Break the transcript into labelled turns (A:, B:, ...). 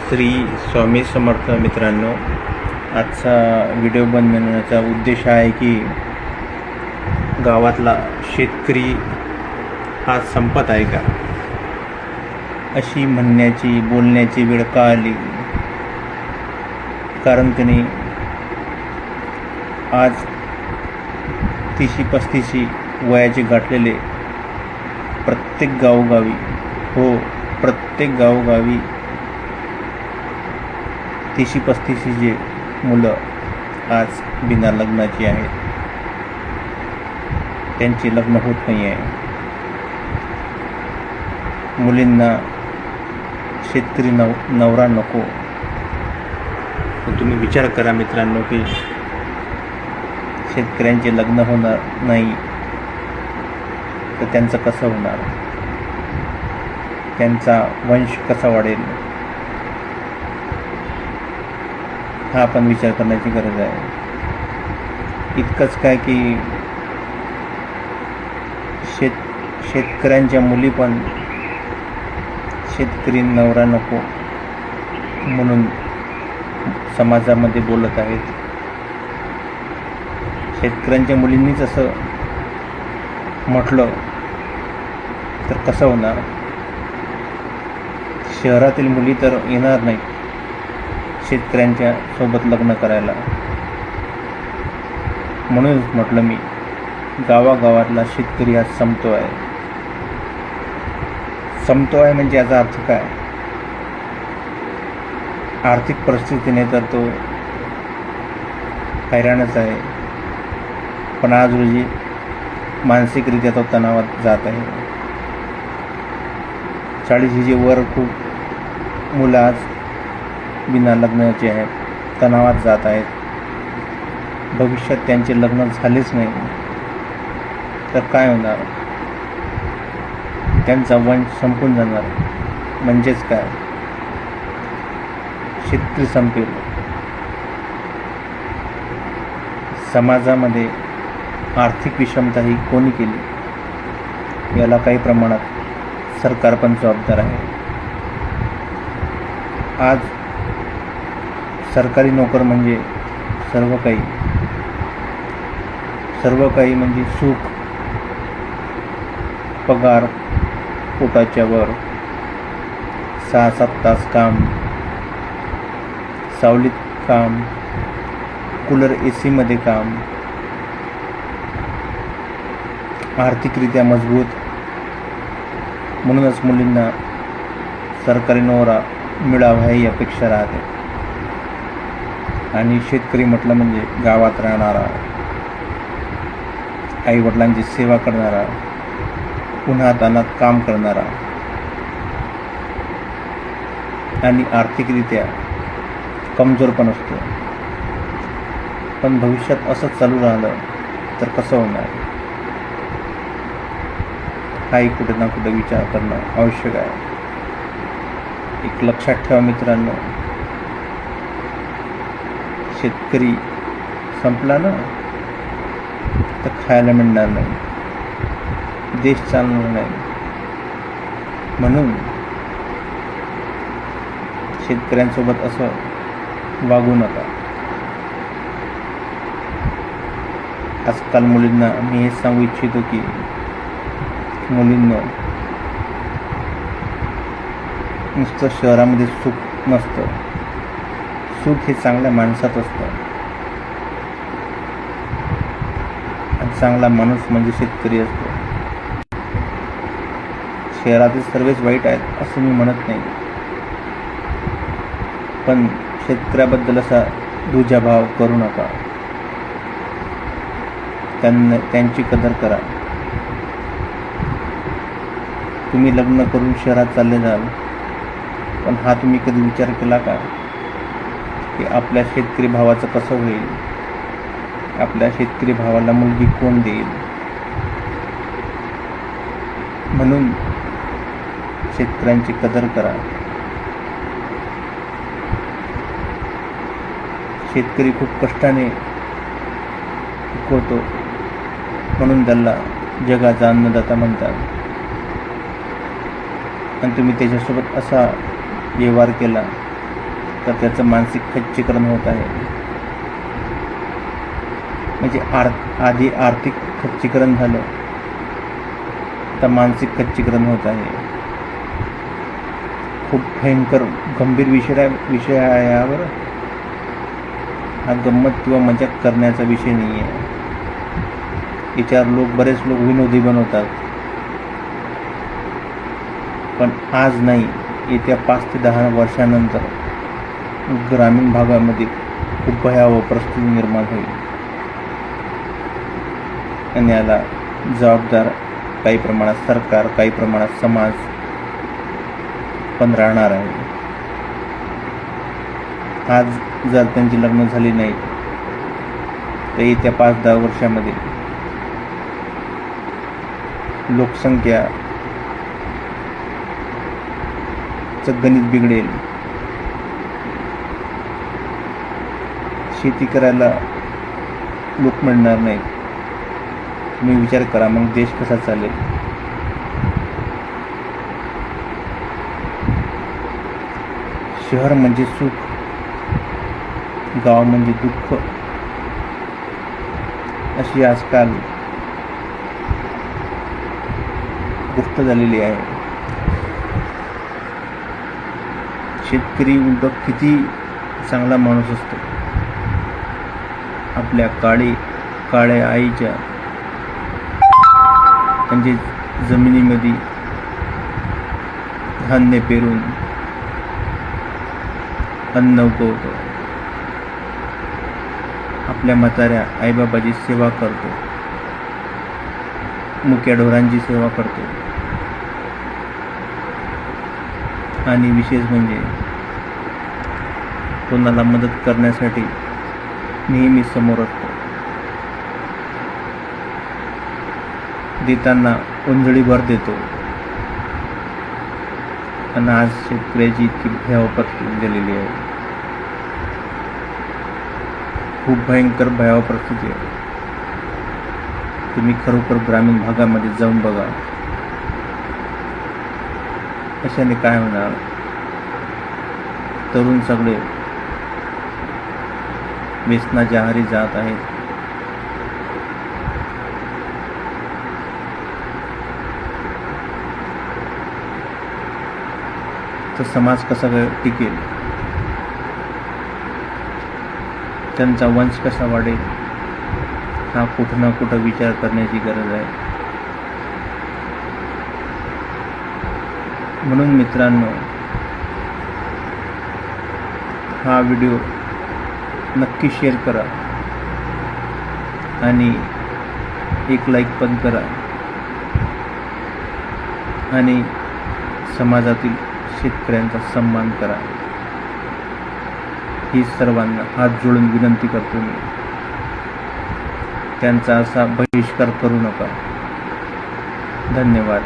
A: श्री स्वामी समर्थ. मित्रांनो, आजचा व्हिडिओ बनवण्याचा उद्देश आहे की गावातला शेतकरी हा संपत आहे का, अशी म्हणण्याची बोलण्याची वेळ का आली. कारण की आज 30-35 वयाचे गाठलेले प्रत्येक गावोगावी 30-35 मुलं आज बिना लग्नाची आहेत. त्यांची लग्न होत नाही आहे. मुलींना शेतकरी नवरा नको. तुम्ही विचार करा मित्रांनो की शेतकऱ्यांचे लग्न होणार नाही तर त्यांचं कसं होणार, त्यांचा वंश कसा वाढेल, हा आपण विचार करण्याची गरज आहे. इतकंच काय की शेतकऱ्यांच्या मुली पण शेतकरी नवरा नको म्हणून समाजामध्ये बोलत आहेत. शेतकऱ्यांच्या मुलींनीच असं म्हटलं तर कसं होणार. शहरातील मुली तर येणार नाहीत शेतकऱ्यांच्या सोबत लग्न करायला. म्हणूनच म्हटलं मी, गावागावातला शेतकरी हा संपतो आहे म्हणजे याचा अर्थ काय. आर्थिक परिस्थितीने तर तो हैराणच आहे, पण आज रोजी मानसिकरित्या तो तणावात जात आहे. 40च्या वर खूप मुलं आज बिना लग्नाचे आहेत, तणावात जात आहेत. भविष्यात त्यांचे लग्न झालेच नाही तर काय होणार, त्यांचा वंश संपून जाणार. म्हणजेच काय, शेतकरी संपेल. समाजामध्ये आर्थिक विषमता ही कोणी केली, याला काही प्रमाणात सरकार पण जबाबदार आहे. आज सरकारी नोकर म्हणजे सर्व काही म्हणजे सुख, पगार पोटाच्या वर, 6-7 तास काम, सावलीत काम, कूलर AC मध्ये काम, आर्थिकरित्या मजबूत. म्हणूनच मुलींना सरकारी नोकरा मिळावा ही अपेक्षा राहते. आणि शेतकरी म्हटलं म्हणजे गावात राहणारा, आईवडिलांची सेवा करणारा, उन्हातान्हात काम करणारा आणि आर्थिकरित्या कमजोर पण असतो. पण भविष्यात असंच चालू राहिलं तर कसं होणार, हाही कुठे ना कुठे विचार करणं आवश्यक आहे. एक लक्षात ठेवा मित्रांनो, शेतकरी संपला ना तर खायला मिळणार नाही, देश चालणार नाही. म्हणून शेतकऱ्यांसोबत असं वागू नका. आजकाल मुलींना मी हे सांगू इच्छितो की मुलींना नुसतं शहरामध्ये सुख नसतं. सुख हे चांगल्या माणसात असतं. आणि चांगला माणूस म्हणजे शेतकरी असतो. शहरातील सर्वच वाईट आहेत असं मी म्हणत नाही, पण शेतकऱ्याबद्दल असा दुजाभाव करू नका. त्यांची कदर करा. तुम्ही लग्न करून शहरात चालले जाल, पण हा तुम्ही कधी विचार केला का की आपल्या शेतकरी भावाचं कसं होईल, आपल्या शेतकरी भावाला मुलगी कोण देईल. म्हणून शेतकऱ्यांची कदर करा. शेतकरी खूप कष्टाने पिकवतो, म्हणून त्याला जगाचा अन्नदाता म्हणतात. आणि तुम्ही त्याच्यासोबत असा व्यवहार केला तर त्याचं मानसिक खच्चीकरण होत आहे. म्हणजे आधी आर्थिक खच्चीकरण झालं, आता मानसिक खच्चीकरण होत आहे. खूप भयंकर गंभीर विषय आहे यावर. हा गंमत किंवा मजाक करण्याचा विषय नाही आहे. याच्यावर बरेच लोक विनोदी बनवतात, पण आज नाही, येत्या 5 ते 10 वर्षानंतर ग्रामीण भागामध्ये खूप भयावह परिस्थिती निर्माण होईल. आणि याला जबाबदार काही प्रमाणात सरकार, काही प्रमाणात समाज पण राहणार आहे. आज जर त्यांची लग्न झाली नाही तर येत्या 5-10 वर्षामध्ये लोकसंख्या गणित बिघडेल. शेती करायला लोक मिळणार नाहीत. तुम्ही विचार करा, मग देश कसा चालेल? शहर म्हणजे सुख, गाव म्हणजे दुःख, अशी आजकाल गोष्ट झालेली आहे. शेतकरी उलट किती चांगला माणूस असतो. आपल्या काळ्या आईच्या म्हणजे जमिनीमध्ये धान्य पेरून अन्न उगवतो. आपल्या म्हाताऱ्या आईबाबाची सेवा करतो, मुक्या ढोरांची सेवा करतो. आणि विशेष म्हणजे कोणाला मदत करण्यासाठी नेहमी समोर असतो. देताना उंजळीभर देतो. आणि आज शेतकऱ्याची इतकी भयावह परिस्थिती झालेली आहे. खूप भयंकर भयावह परिस्थिती आहे. तुम्ही खरोखर ग्रामीण भागामध्ये जाऊन बघा. अशाने काय होणार? तरुण सगळे व्यसनाच्या आहारी जात आहेत. तर समाज कसा टिकेल? त्यांचा वंश कसा वाढेल? हा कुठं ना कुठं विचार करण्याची गरज आहे. म्हणून मित्रांनो, हा व्हिडिओ नक्की शेअर करा आणि एक लाईक पण करा आणि समाजातील शेतकऱ्यांचा सन्मान करा. ही सर्वांना हात जोडून विनंती करतो मी. त्यांचा असा बहिष्कार करू नका. धन्यवाद.